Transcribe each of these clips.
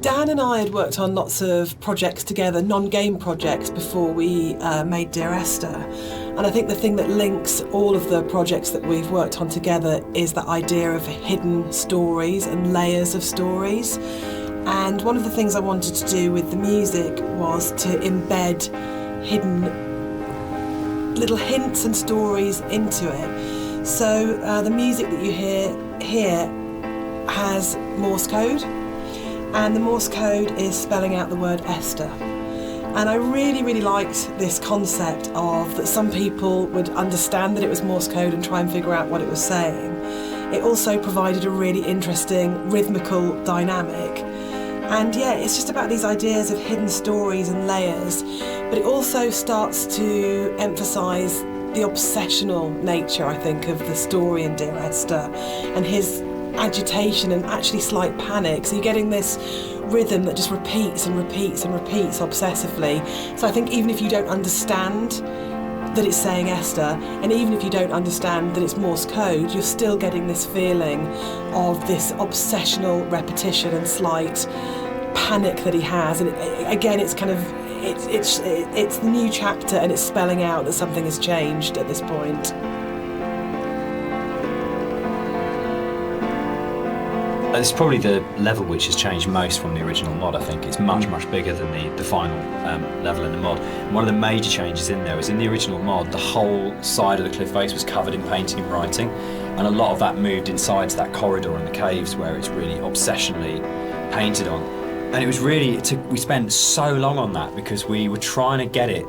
Dan and I had worked on lots of projects together, non-game projects, before we made Dear Esther. And I think the thing that links all of the projects that we've worked on together is that idea of hidden stories and layers of stories. And one of the things I wanted to do with the music was to embed hidden little hints and stories into it. So the music that you hear here has Morse code, and the Morse code is spelling out the word Esther. And I really, really liked this concept of that some people would understand that it was Morse code and try and figure out what it was saying. It also provided a really interesting rhythmical dynamic. And yeah, it's just about these ideas of hidden stories and layers, but it also starts to emphasise the obsessional nature, I think, of the story in Dear Esther, and his agitation and actually slight panic. So you're getting this rhythm that just repeats and repeats and repeats obsessively. So I think even if you don't understand that it's saying Esther, and even if you don't understand that it's Morse code, you're still getting this feeling of this obsessional repetition and slight panic that he has. And again, it's kind of it's the new chapter, and it's spelling out that something has changed at this point. It's probably the level which has changed most from the original mod. I think it's much, much bigger than the final level in the mod. And one of the major changes in there is in the original mod, the whole side of the cliff face was covered in painting and writing, and a lot of that moved inside to that corridor in the caves where it's really obsessionally painted on. And it was really, we spent so long on that because we were trying to get it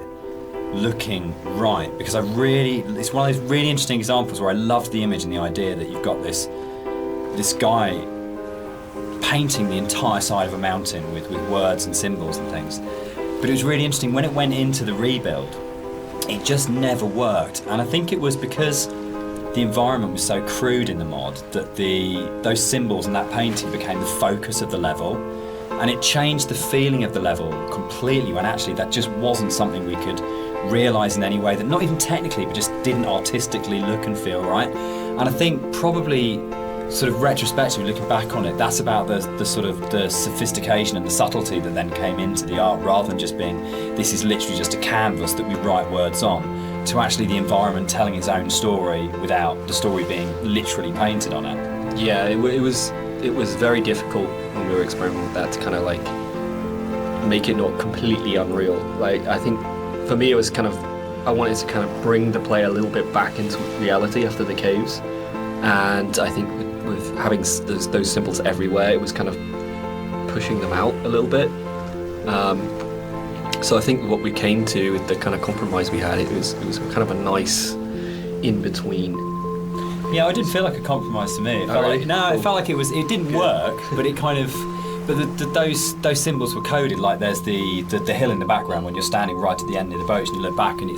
looking right, because it's one of those really interesting examples where I loved the image and the idea that you've got this guy painting the entire side of a mountain with words and symbols and things. But it was really interesting, when it went into the rebuild, it just never worked. And I think it was because the environment was so crude in the mod that those symbols and that painting became the focus of the level, and it changed the feeling of the level completely, when actually that just wasn't something we could realise in any way, that not even technically, but just didn't artistically look and feel right. And I think probably sort of retrospectively looking back on it, that's about the sort of the sophistication and the subtlety that then came into the art, rather than just being, this is literally just a canvas that we write words on, to actually the environment telling its own story without the story being literally painted on it. Yeah, it was very difficult when we were experimenting with that to kind of like make it not completely unreal. Like, I think for me it was kind of, I wanted to kind of bring the player a little bit back into reality after the caves, and I think with having those symbols everywhere, it was kind of pushing them out a little bit. So I think what we came to with the kind of compromise we had, it was kind of a nice in between. Yeah, it didn't feel like a compromise to me. It felt like, no, it felt like it didn't work, but it kind of, but those symbols were coded. Like there's the hill in the background when you're standing right at the end of the boat and you look back, and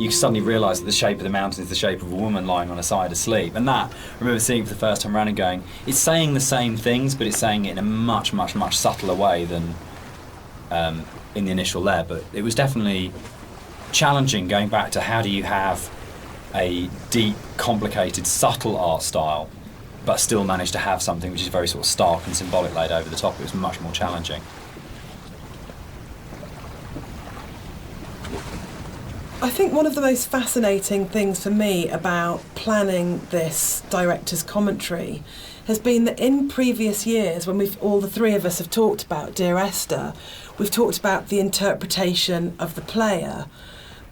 you suddenly realise that the shape of the mountain is the shape of a woman lying on her side asleep. And that, I remember seeing it for the first time around and going, it's saying the same things, but it's saying it in a much, much, much subtler way than in the initial layer. But it was definitely challenging going back to how do you have a deep, complicated, subtle art style, but still manage to have something which is very sort of stark and symbolic laid over the top. It was much more challenging. I think one of the most fascinating things for me about planning this director's commentary has been that in previous years, when all the three of us have talked about Dear Esther, we've talked about the interpretation of the player.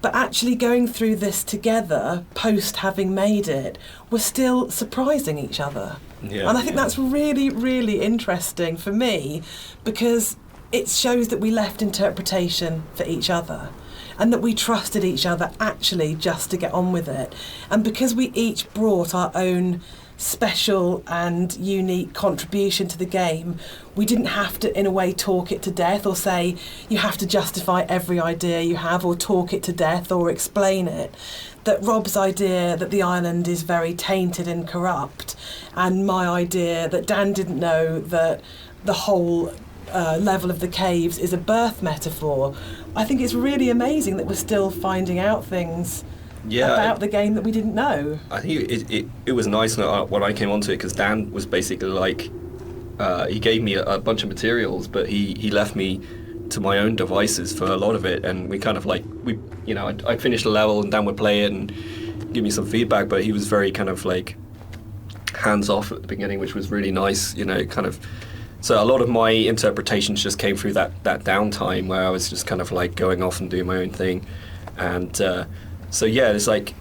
But actually going through this together, post having made it, we're still surprising each other. Yeah, and I think that's really, really interesting for me, because it shows that we left interpretation for each other, and that we trusted each other actually just to get on with it. And because we each brought our own special and unique contribution to the game, we didn't have to, in a way, talk it to death or say, you have to justify every idea you have or talk it to death or explain it. That Rob's idea that the island is very tainted and corrupt, and my idea that Dan didn't know that the whole level of the caves is a birth metaphor. I think it's really amazing that we're still finding out things about the game that we didn't know. I think it was nice when I came onto it, because Dan was basically like, he gave me a bunch of materials, but he left me to my own devices for a lot of it, and we kind of like I'd finish the level and Dan would play it and give me some feedback, but he was very kind of like hands off at the beginning, which was really nice, kind of. So a lot of my interpretations just came through that downtime where I was just kind of like going off and doing my own thing, and so yeah, it's like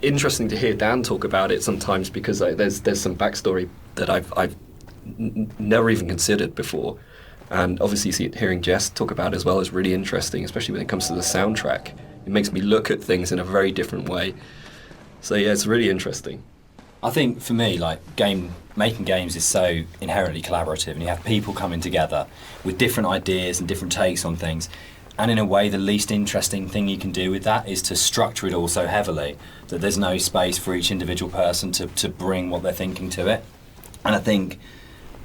interesting to hear Dan talk about it sometimes, because there's some backstory that I've never even considered before. And obviously hearing Jess talk about it as well is really interesting, especially when it comes to the soundtrack. It makes me look at things in a very different way. So yeah, it's really interesting. I think for me, like, making games is so inherently collaborative, and you have people coming together with different ideas and different takes on things. And in a way, the least interesting thing you can do with that is to structure it all so heavily that there's no space for each individual person to bring what they're thinking to it. And I think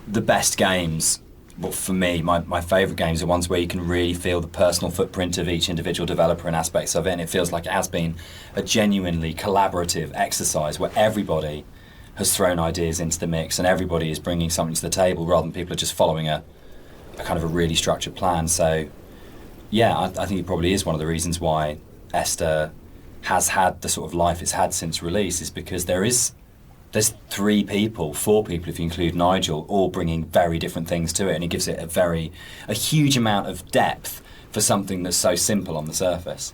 the best games, well, for me, my favourite games are ones where you can really feel the personal footprint of each individual developer and aspects of it, and it feels like it has been a genuinely collaborative exercise where everybody has thrown ideas into the mix and everybody is bringing something to the table rather than people are just following a kind of a really structured plan. So yeah, I think it probably is one of the reasons why Esther has had the sort of life it's had since release, is because there's 4 people if you include Nigel, all bringing very different things to it, and it gives it a huge amount of depth for something that's so simple on the surface.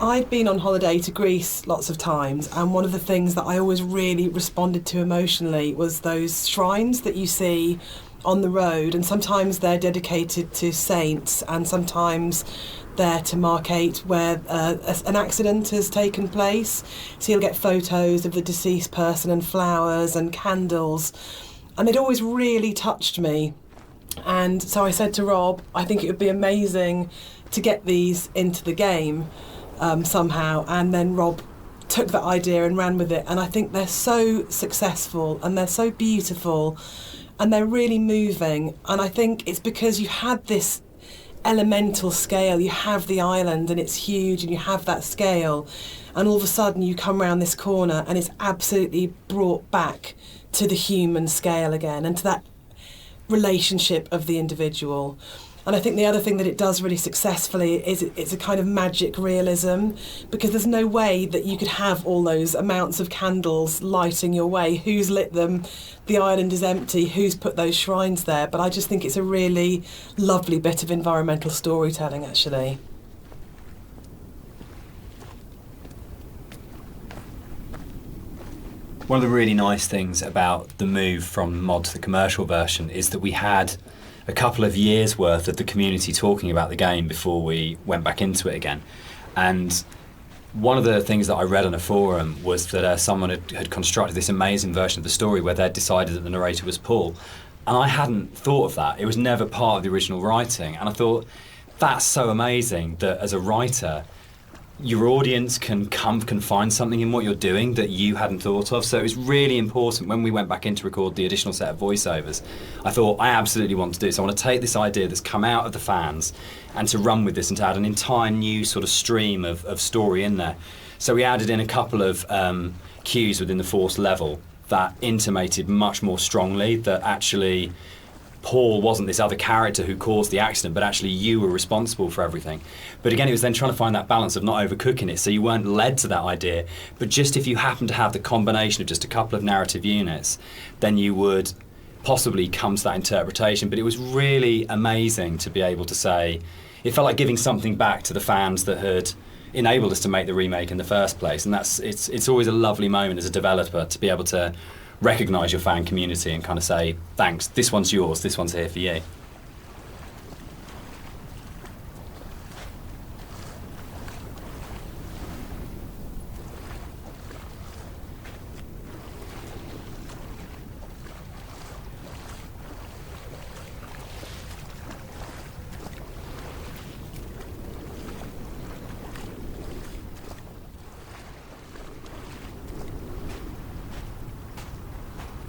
I'd been on holiday to Greece lots of times, and one of the things that I always really responded to emotionally was those shrines that you see on the road, and sometimes they're dedicated to saints and sometimes they're to markate where an accident has taken place. So you'll get photos of the deceased person and flowers and candles, and it always really touched me. And so I said to Rob, I think it would be amazing to get these into the game somehow, and then Rob took that idea and ran with it, and I think they're so successful and they're so beautiful and they're really moving. And I think it's because you had this elemental scale, you have the island and it's huge and you have that scale, and all of a sudden you come around this corner and it's absolutely brought back to the human scale again and to that relationship of the individual. And I think the other thing that it does really successfully is it's a kind of magic realism, because there's no way that you could have all those amounts of candles lighting your way. Who's lit them? The island is empty. Who's put those shrines there? But I just think it's a really lovely bit of environmental storytelling, actually. One of the really nice things about the move from mod to the commercial version is that we had a couple of years worth of the community talking about the game before we went back into it again. And one of the things that I read on a forum was that someone had constructed this amazing version of the story where they'd decided that the narrator was Paul. And I hadn't thought of that. It was never part of the original writing. And I thought, that's so amazing that as a writer, your audience can find something in what you're doing that you hadn't thought of. So it was really important when we went back in to record the additional set of voiceovers. I thought, I absolutely want to do this. I want to take this idea that's come out of the fans and to run with this and to add an entire new sort of stream of story in there. So we added in a couple of cues within the force level that intimated much more strongly that actually Paul wasn't this other character who caused the accident, but actually you were responsible for everything. But again, it was then trying to find that balance of not overcooking it, so you weren't led to that idea, but just if you happen to have the combination of just a couple of narrative units, then you would possibly come to that interpretation. But it was really amazing to be able to say, it felt like giving something back to the fans that had enabled us to make the remake in the first place. And it's always a lovely moment as a developer to be able to recognise your fan community and kind of say, thanks, this one's yours, this one's here for you.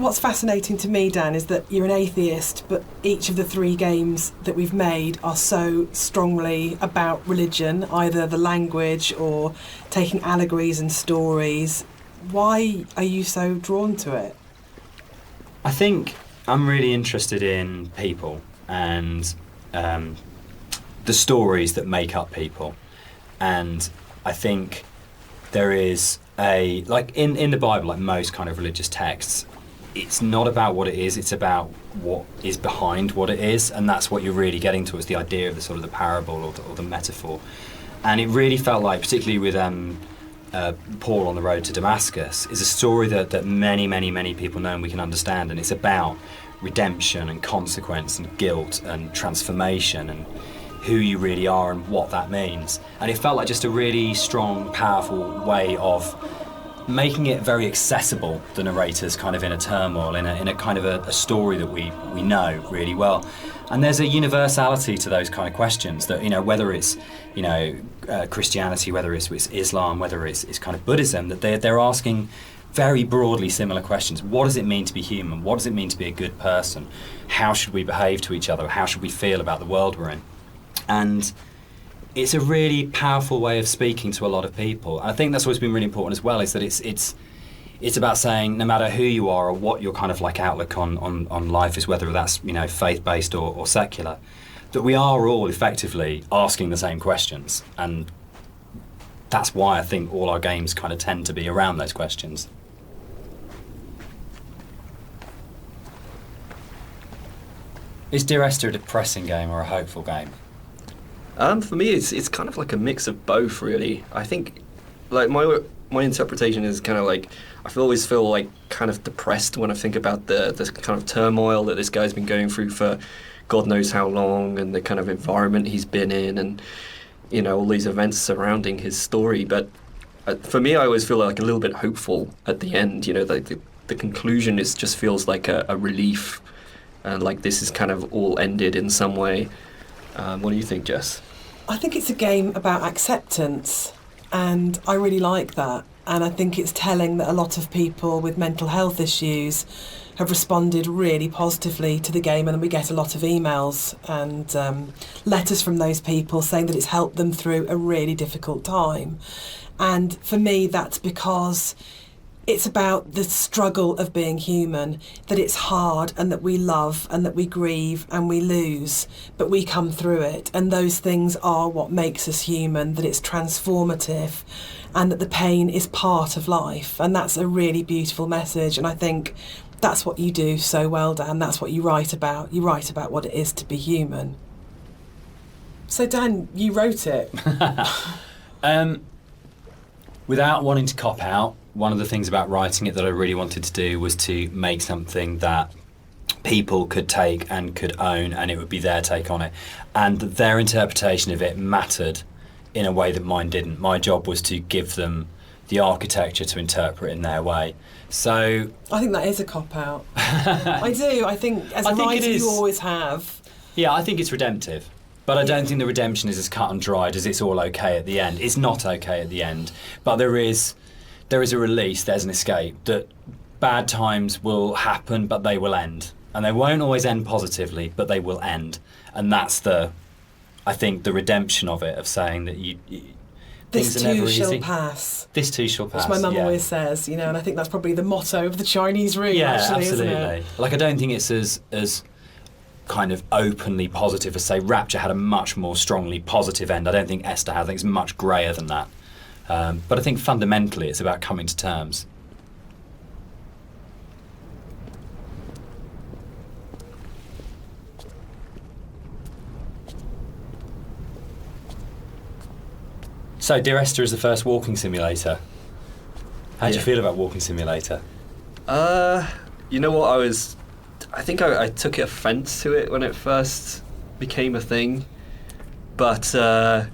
what's fascinating to me, Dan, is that you're an atheist, but each of the 3 games that we've made are so strongly about religion, either the language or taking allegories and stories. Why are you so drawn to it? I think I'm really interested in people and the stories that make up people. And I think there is like in the Bible, like most kind of religious texts, it's not about what it is, it's about what is behind what it is, and that's what you're really getting to, is the idea of the sort of the parable or the metaphor. And it really felt like, particularly with Paul on the road to Damascus, is a story that many people know and we can understand, and it's about redemption and consequence and guilt and transformation and who you really are and what that means. And it felt like just a really strong, powerful way of making it very accessible, the narrator's kind of inner turmoil, in a kind of a story that we know really well. And there's a universality to those kind of questions that, whether it's, Christianity, whether it's Islam, whether it's kind of Buddhism, that they're asking very broadly similar questions. What does it mean to be human? What does it mean to be a good person? How should we behave to each other? How should we feel about the world we're in? And it's a really powerful way of speaking to a lot of people. I think that's what's been really important as well, is that it's about saying, no matter who you are or what your kind of like outlook on life is, whether that's faith-based or secular, that we are all effectively asking the same questions. And that's why I think all our games kind of tend to be around those questions. Is Dear Esther a depressing game or a hopeful game? For me, it's kind of like a mix of both, really. I think, like, my interpretation is kind of like, always feel like kind of depressed when I think about the kind of turmoil that this guy's been going through for God knows how long, and the kind of environment he's been in, and all these events surrounding his story. But for me, I always feel like a little bit hopeful at the end. The conclusion just feels like a relief, and like this is kind of all ended in some way. What do you think, Jess? I think it's a game about acceptance, and I really like that. And I think it's telling that a lot of people with mental health issues have responded really positively to the game, and we get a lot of emails and letters from those people saying that it's helped them through a really difficult time. And for me, that's because it's about the struggle of being human, that it's hard and that we love and that we grieve and we lose, but we come through it. And those things are what makes us human, that it's transformative and that the pain is part of life. And that's a really beautiful message. And I think that's what you do so well, Dan. That's what you write about. You write about what it is to be human. So, Dan, you wrote it. Without wanting to cop out, one of the things about writing it that I really wanted to do was to make something that people could take and could own, and it would be their take on it. And their interpretation of it mattered in a way that mine didn't. My job was to give them the architecture to interpret in their way. So I think that is a cop-out. I do. I think as a writer you always have. Yeah, I think it's redemptive. But I don't think the redemption is as cut and dried as it's all okay at the end. It's not okay at the end. But there is a release, there's an escape, that bad times will happen, but they will end. And they won't always end positively, but they will end. And that's I think, the redemption of it, of saying that this too shall pass. This too shall pass. Which my mum always says, and I think that's probably the motto of the Chinese room, actually, absolutely. Isn't it? Like, I don't think it's as kind of openly positive as, say, Rapture had a much more strongly positive end. I don't think Esther has. I think it's much greyer than that. But I think fundamentally it's about coming to terms. So, Dear Esther is the first walking simulator. How do you feel about Walking Simulator? You know what, I think I took offence to it when it first became a thing. But, I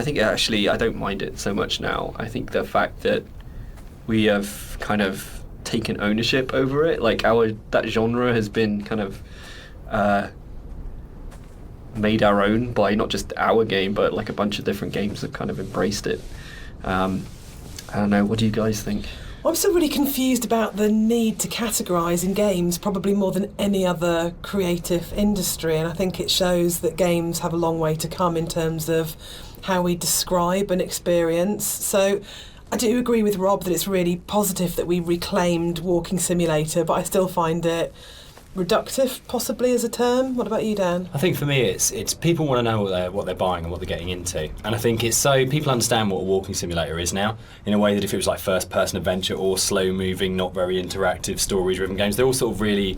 think actually I don't mind it so much now. I think the fact that we have kind of taken ownership over it, like that genre has been kind of made our own by not just our game, but like a bunch of different games have kind of embraced it. I don't know, what do you guys think? I'm still really confused about the need to categorise in games, probably more than any other creative industry, and I think it shows that games have a long way to come in terms of how we describe an experience. So I do agree with Rob that it's really positive that we reclaimed walking simulator, but I still find it reductive, possibly, as a term. What about you, Dan? I think for me, it's people want to know what they're buying and what they're getting into, and I think it's so people understand what a walking simulator is now in a way that if it was like first-person adventure or slow-moving, not very interactive, story-driven games, they're all sort of really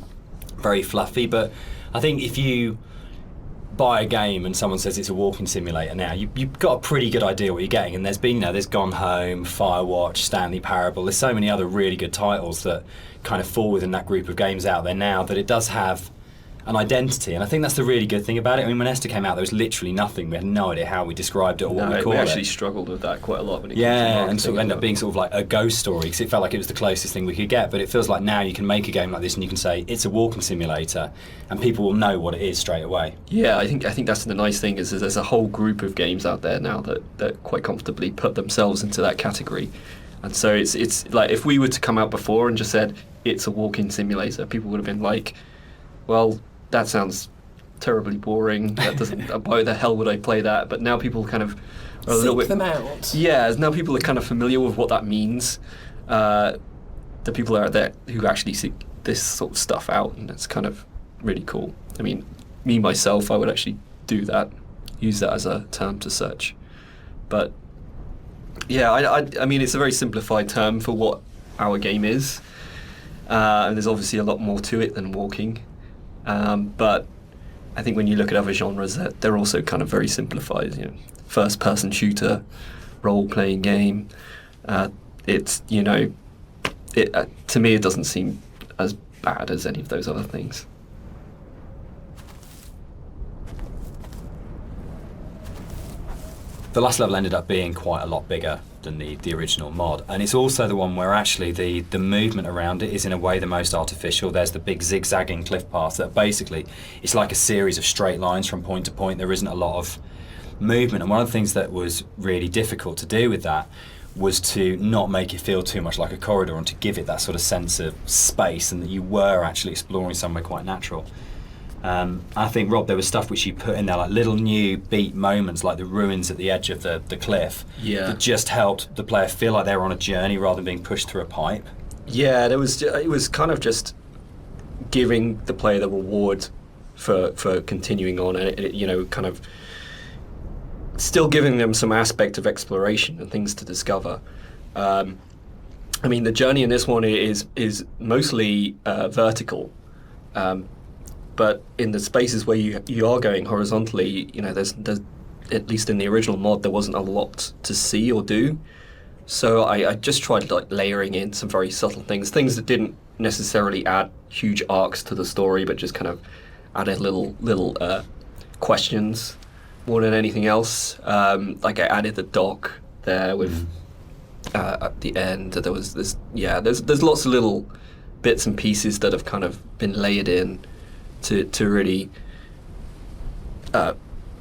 very fluffy. But I think if you buy a game and someone says it's a walking simulator now, you've got a pretty good idea what you're getting. And there's been, there's Gone Home, Firewatch, Stanley Parable. There's so many other really good titles that kind of fall within that group of games out there now that it does have an identity, and I think that's the really good thing about it. I mean, when Esther came out, there was literally nothing. We had no idea how we described it or what we called it. We actually struggled with that quite a lot when it came to and sort of ended up being sort of like a ghost story because it felt like it was the closest thing we could get. But it feels like now you can make a game like this and you can say it's a walking simulator, and people will know what it is straight away. Yeah, I think that's the nice thing is there's a whole group of games out there now that quite comfortably put themselves into that category. And so it's like if we were to come out before and just said it's a walking simulator, people would have been like, well, that sounds terribly boring. That doesn't. Why the hell would I play that? But now people kind of are a little bit. Seek them out. Yeah, now people are kind of familiar with what that means. The people out there who actually seek this sort of stuff out, and it's kind of really cool. I mean, me myself, I would actually do that, use that as a term to search. But yeah, I mean, it's a very simplified term for what our game is, and there's obviously a lot more to it than walking. But I think when you look at other genres, they're also kind of very simplified. First-person shooter, role-playing game. It's to me it doesn't seem as bad as any of those other things. The last level ended up being quite a lot bigger than the original mod, and it's also the one where actually the movement around it is in a way the most artificial. There's the big zigzagging cliff paths that basically it's like a series of straight lines from point to point. There isn't a lot of movement, and one of the things that was really difficult to do with that was to not make it feel too much like a corridor and to give it that sort of sense of space and that you were actually exploring somewhere quite natural. I think, Rob, there was stuff which you put in there, like little new beat moments, like the ruins at the edge of the cliff, that just helped the player feel like they were on a journey rather than being pushed through a pipe. Yeah, it was kind of just giving the player the reward for continuing on, and kind of still giving them some aspect of exploration and things to discover. I mean, the journey in this one is mostly vertical. But in the spaces where you are going horizontally, there's at least in the original mod there wasn't a lot to see or do. So I just tried like layering in some very subtle things that didn't necessarily add huge arcs to the story, but just kind of added little questions more than anything else. Like I added the dock there with at the end. There was this. Yeah, there's lots of little bits and pieces that have kind of been layered in to really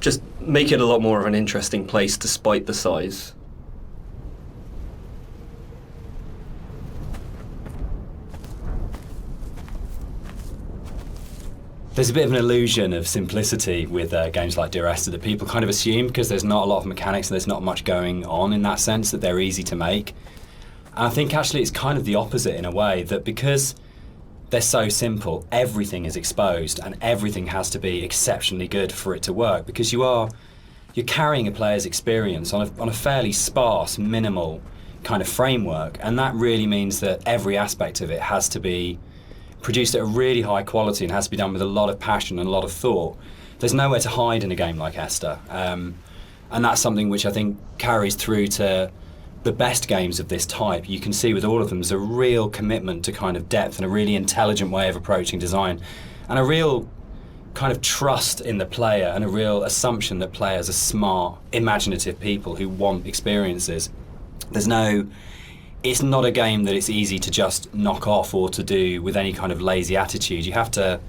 just make it a lot more of an interesting place despite the size. There's a bit of an illusion of simplicity with games like Dear Esther that people kind of assume because there's not a lot of mechanics and there's not much going on in that sense that they're easy to make. And I think actually it's kind of the opposite in a way, that because they're so simple, everything is exposed and everything has to be exceptionally good for it to work, because you're carrying a player's experience on a fairly sparse, minimal kind of framework, and that really means that every aspect of it has to be produced at a really high quality and has to be done with a lot of passion and a lot of thought. There's nowhere to hide in a game like Esther, and that's something which I think carries through to the best games of this type. You can see with all of them there's a real commitment to kind of depth and a really intelligent way of approaching design, and a real kind of trust in the player and a real assumption that players are smart, imaginative people who want experiences. It's not a game that it's easy to just knock off or to do with any kind of lazy attitude. You have to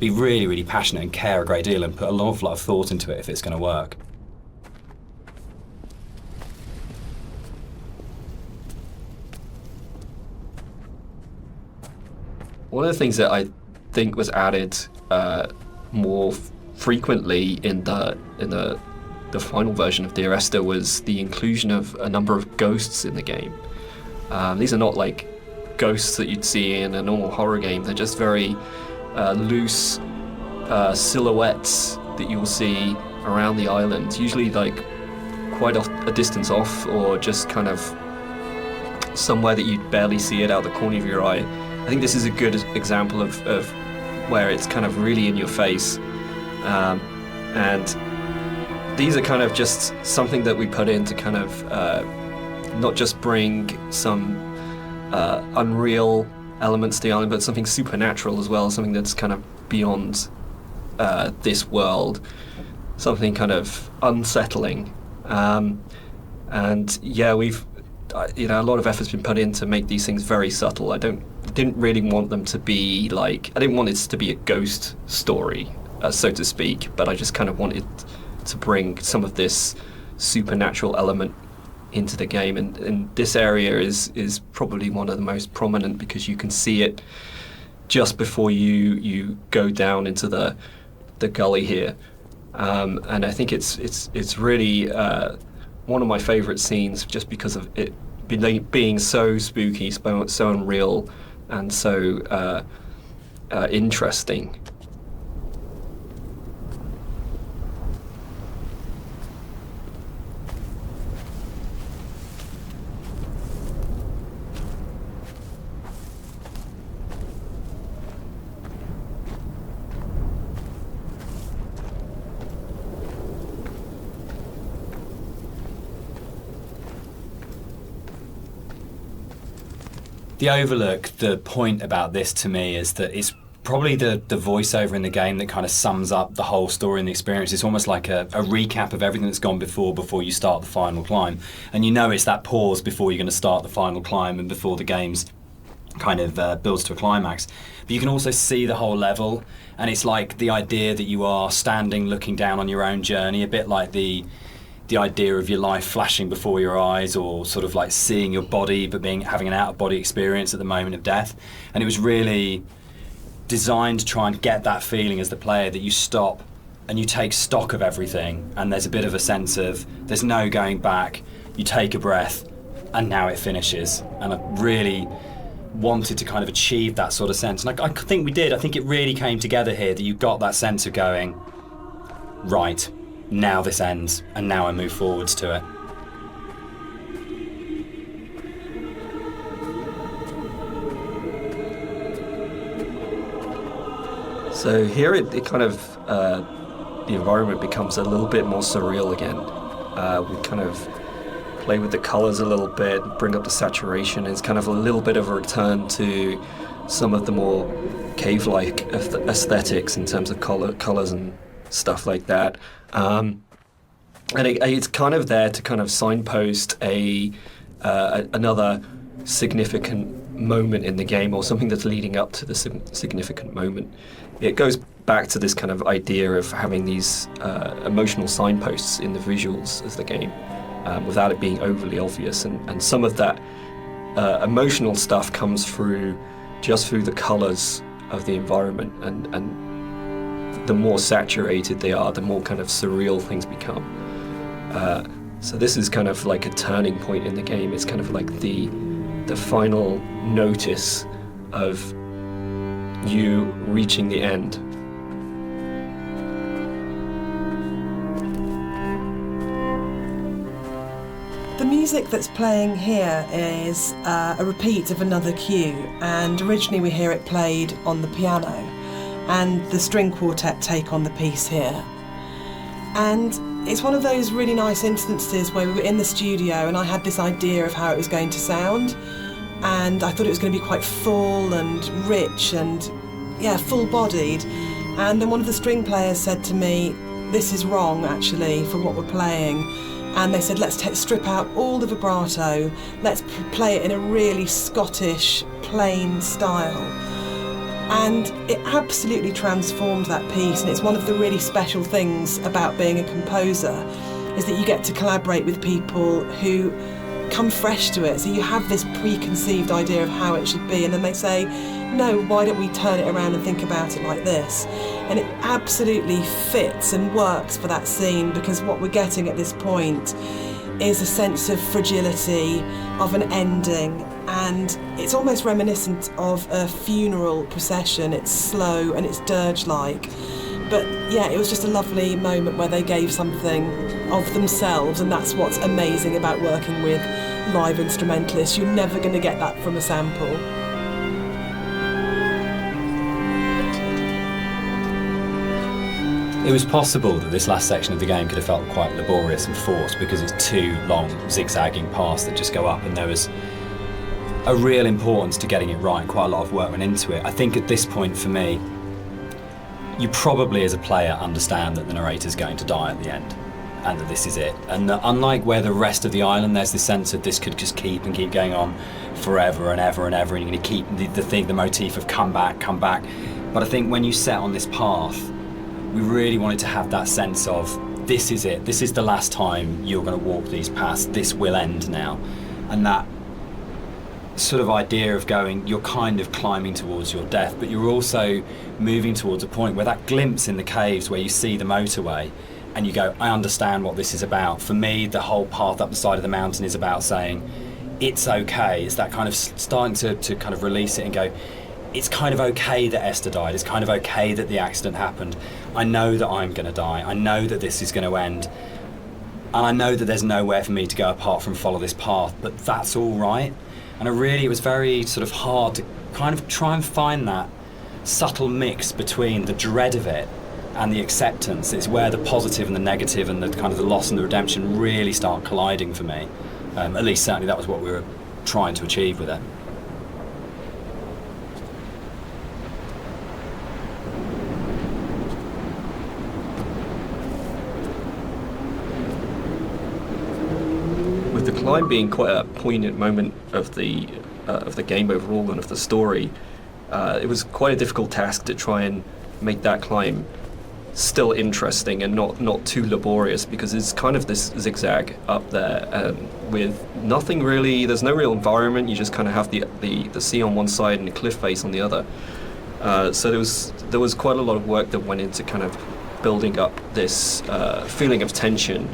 be really, really passionate and care a great deal and put an awful lot of thought into it if it's going to work. One of the things that I think was added more frequently in the final version of Dear Esther was the inclusion of a number of ghosts in the game. These are not like ghosts that you'd see in a normal horror game. They're just very loose silhouettes that you'll see around the island, usually like quite a distance off, or just kind of somewhere that you'd barely see it out the corner of your eye. I think this is a good example of where it's kind of really in your face. And these are kind of just something that we put in to kind of not just bring some unreal elements to the island, but something supernatural as well, something that's kind of beyond this world, something kind of unsettling. And yeah, we've a lot of effort's been put in to make these things very subtle. I didn't really want them to be like, I didn't want it to be a ghost story, so to speak, but I just kind of wanted to bring some of this supernatural element into the game, and this area is probably one of the most prominent because you can see it just before you go down into the gully here, and I think it's really one of my favourite scenes just because of it being so spooky, so unreal, and so interesting. The Overlook, the point about this to me is that it's probably the voiceover in the game that kind of sums up the whole story and the experience. It's almost like a recap of everything that's gone before you start the final climb. And you know it's that pause before you're going to start the final climb and before the game's kind of builds to a climax. But you can also see the whole level, and it's like the idea that you are standing looking down on your own journey, a bit like the idea of your life flashing before your eyes, or sort of like seeing your body but having an out-of-body experience at the moment of death. And it was really designed to try and get that feeling as the player that you stop and you take stock of everything, and there's a bit of a sense of there's no going back, you take a breath and now it finishes. And I really wanted to kind of achieve that sort of sense, and I think we did. I think it really came together here, that you got that sense of going, right, now this ends, and now I move forwards to it. So here it kind of, the environment becomes a little bit more surreal again. We kind of play with the colours a little bit, bring up the saturation. It's kind of a little bit of a return to some of the more cave-like aesthetics in terms of colours and stuff like that. And it's kind of there to kind of signpost another significant moment in the game, or something that's leading up to the significant moment. It goes back to this kind of idea of having these emotional signposts in the visuals of the game, without it being overly obvious. And some of that emotional stuff comes through just through the colours of the environment, and the more saturated they are, the more kind of surreal things become. So this is kind of like a turning point in the game. It's kind of like the final notice of you reaching the end. The music that's playing here is a repeat of another cue, and originally we hear it played on the piano, and the string quartet take on the piece here. And it's one of those really nice instances where we were in the studio and I had this idea of how it was going to sound, and I thought it was going to be quite full and rich and, yeah, full-bodied. And then one of the string players said to me, this is wrong, actually, for what we're playing. And they said, let's strip out all the vibrato, let's play it in a really Scottish, plain style. And it absolutely transformed that piece, and it's one of the really special things about being a composer, is that you get to collaborate with people who come fresh to it. So you have this preconceived idea of how it should be, and then they say, no, why don't we turn it around and think about it like this? And it absolutely fits and works for that scene, because what we're getting at this point is a sense of fragility, of an ending, and it's almost reminiscent of a funeral procession. It's slow and it's dirge-like. But yeah, it was just a lovely moment where they gave something of themselves, and that's what's amazing about working with live instrumentalists. You're never going to get that from a sample. It was possible that this last section of the game could have felt quite laborious and forced, because it's two long zigzagging paths that just go up, and there was a real importance to getting it right, and quite a lot of work went into it. I think at this point for me, you probably as a player understand that the narrator's going to die at the end, and that this is it. And that unlike where the rest of the island, there's this sense of this could just keep going on forever and ever and ever, and you're going to keep the motif of come back. But I think when you set on this path, we really wanted to have that sense of this is it, this is the last time you're going to walk these paths, this will end now. And that sort of idea of going, you're kind of climbing towards your death, but you're also moving towards a point where that glimpse in the caves where you see the motorway and you go, I understand what this is about. For me, the whole path up the side of the mountain is about saying, it's okay. It's that kind of starting to kind of release it and go, it's kind of okay that Esther died. It's kind of okay that the accident happened. I know that I'm going to die. I know that this is going to end. And I know that there's nowhere for me to go apart from follow this path, but that's all right. And it was very sort of hard to kind of try and find that subtle mix between the dread of it and the acceptance. It's where the positive and the negative and the kind of the loss and the redemption really start colliding for me. At least certainly that was what we were trying to achieve with it. With the climb being quite a poignant moment of the game overall and of the story, it was quite a difficult task to try and make that climb still interesting and not too laborious, because it's kind of this zigzag up there with nothing really. There's no real environment. You just kind of have the sea on one side and the cliff face on the other. So there was quite a lot of work that went into kind of building up this feeling of tension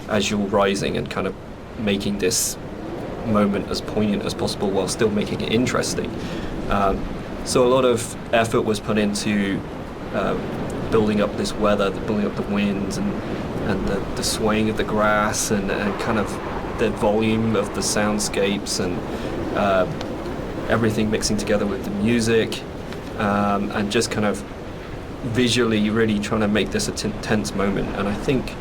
as you're rising and kind of making this moment as poignant as possible while still making it interesting. So a lot of effort was put into building up this weather, building up the winds and the swaying of the grass and kind of the volume of the soundscapes and everything mixing together with the music, and just kind of visually really trying to make this a tense moment. And I think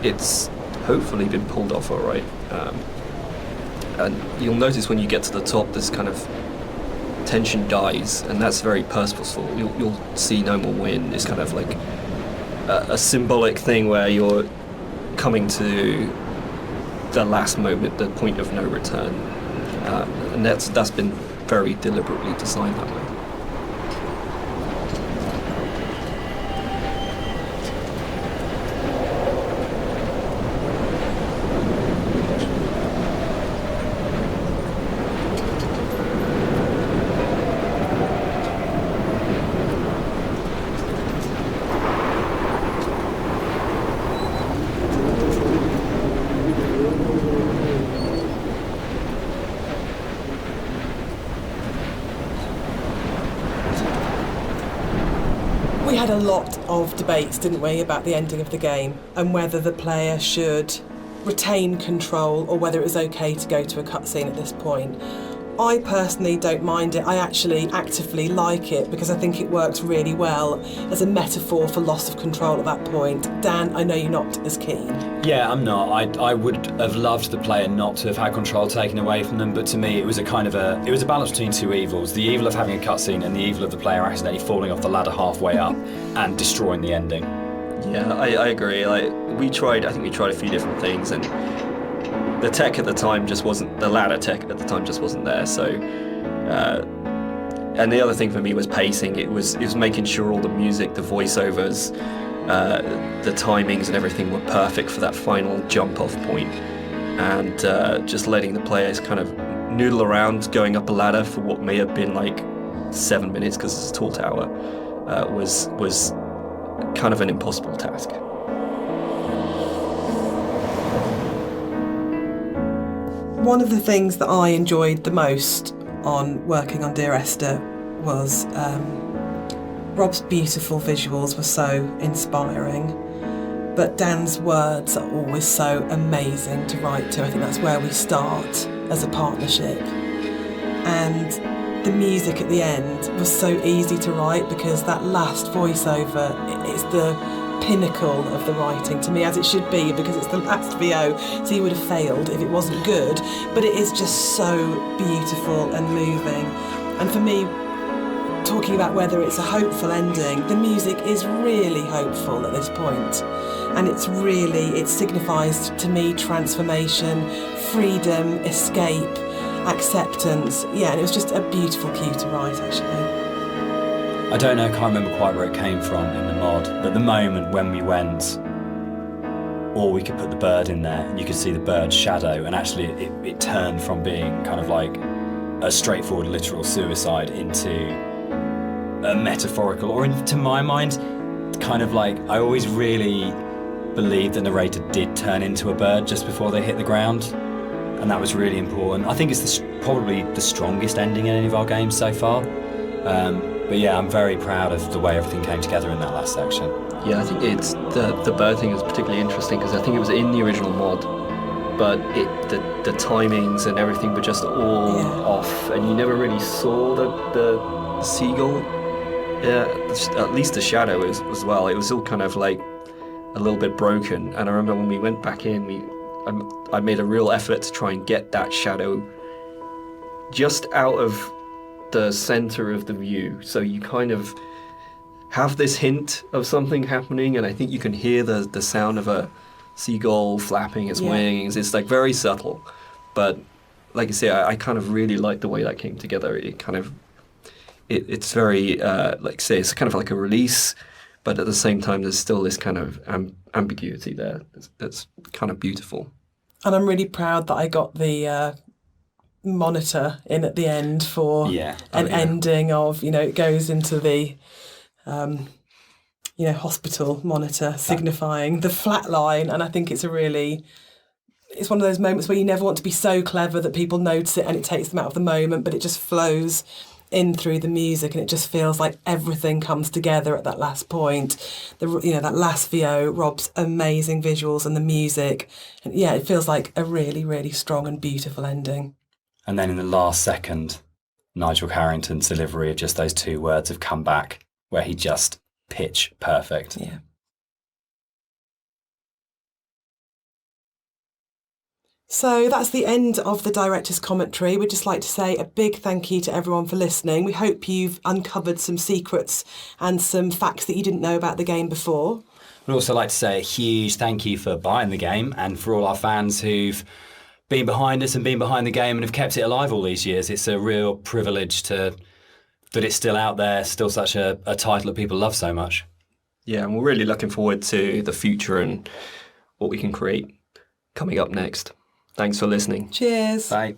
it's hopefully been pulled off all right. And you'll notice when you get to the top, this kind of tension dies, and that's very purposeful. You'll see no more wind. It's kind of like a symbolic thing where you're coming to the last moment, the point of no return, and that's been very deliberately designed that way. We had a lot of debates, didn't we, about the ending of the game and whether the player should retain control or whether it was okay to go to a cutscene at this point. I personally don't mind it. I actually actively like it because I think it works really well as a metaphor for loss of control at that point. Dan, I know you're not as keen. Yeah, I'm not. I would have loved the player not to have had control taken away from them, but to me it was a balance between two evils. The evil of having a cutscene and the evil of the player accidentally falling off the ladder halfway up and destroying the ending. Yeah, I agree. I think we tried a few different things, and the tech at the time just wasn't, the ladder tech at the time just wasn't there. So, and the other thing for me was pacing. It was making sure all the music, the voiceovers, the timings and everything were perfect for that final jump off point, and just letting the players kind of noodle around going up a ladder for what may have been like 7 minutes because it's a tall tower was kind of an impossible task. One of the things that I enjoyed the most on working on Dear Esther was Rob's beautiful visuals were so inspiring, but Dan's words are always so amazing to write to. I think that's where we start as a partnership. And the music at the end was so easy to write because that last voiceover is the pinnacle of the writing to me, as it should be, because it's the last VO, so you would have failed if it wasn't good, but it is just so beautiful and moving. And for me, talking about whether it's a hopeful ending, the music is really hopeful at this point, and it signifies to me transformation, freedom, escape, acceptance. Yeah, and it was just a beautiful cue to write, actually. I don't know, I can't remember quite where it came from in the mod, but the moment when we went, or we could put the bird in there and you could see the bird's shadow, and actually it turned from being kind of like a straightforward literal suicide into a metaphorical, or to my mind, kind of like, I always really believed the narrator did turn into a bird just before they hit the ground, and that was really important. I think it's probably the strongest ending in any of our games so far. But yeah, I'm very proud of the way everything came together in that last section. Yeah, I think it's the bird thing is particularly interesting because I think it was in the original mod, but the timings and everything were just all off, and you never really saw the seagull. Yeah, at least the shadow as well. It was all kind of like a little bit broken. And I remember when we went back in, I made a real effort to try and get that shadow just out of the center of the view, so you kind of have this hint of something happening, and I think you can hear the sound of a seagull flapping its wings. It's like very subtle, but like I say, I kind of really like the way that came together. It kind of it's very like say it's kind of like a release, but at the same time there's still this kind of ambiguity there that's kind of beautiful. And I'm really proud that I got the monitor in at the end for ending of, it goes into the hospital monitor signifying the flat line. And I think it's one of those moments where you never want to be so clever that people notice it and it takes them out of the moment, but it just flows in through the music, and it just feels like everything comes together at that last point. That last VO, Rob's amazing visuals and the music, and it feels like a really, really strong and beautiful ending. And then in the last second, Nigel Carrington's delivery of just those two words have come back, where he just pitch perfect. Yeah. So that's the end of the director's commentary. We'd just like to say a big thank you to everyone for listening. We hope you've uncovered some secrets and some facts that you didn't know about the game before. We'd also like to say a huge thank you for buying the game, and for all our fans who've been behind us and been behind the game and have kept it alive all these years. It's a real privilege that it's still out there, still such a title that people love so much. Yeah, and we're really looking forward to the future and what we can create coming up next. Thanks for listening. Cheers. Bye.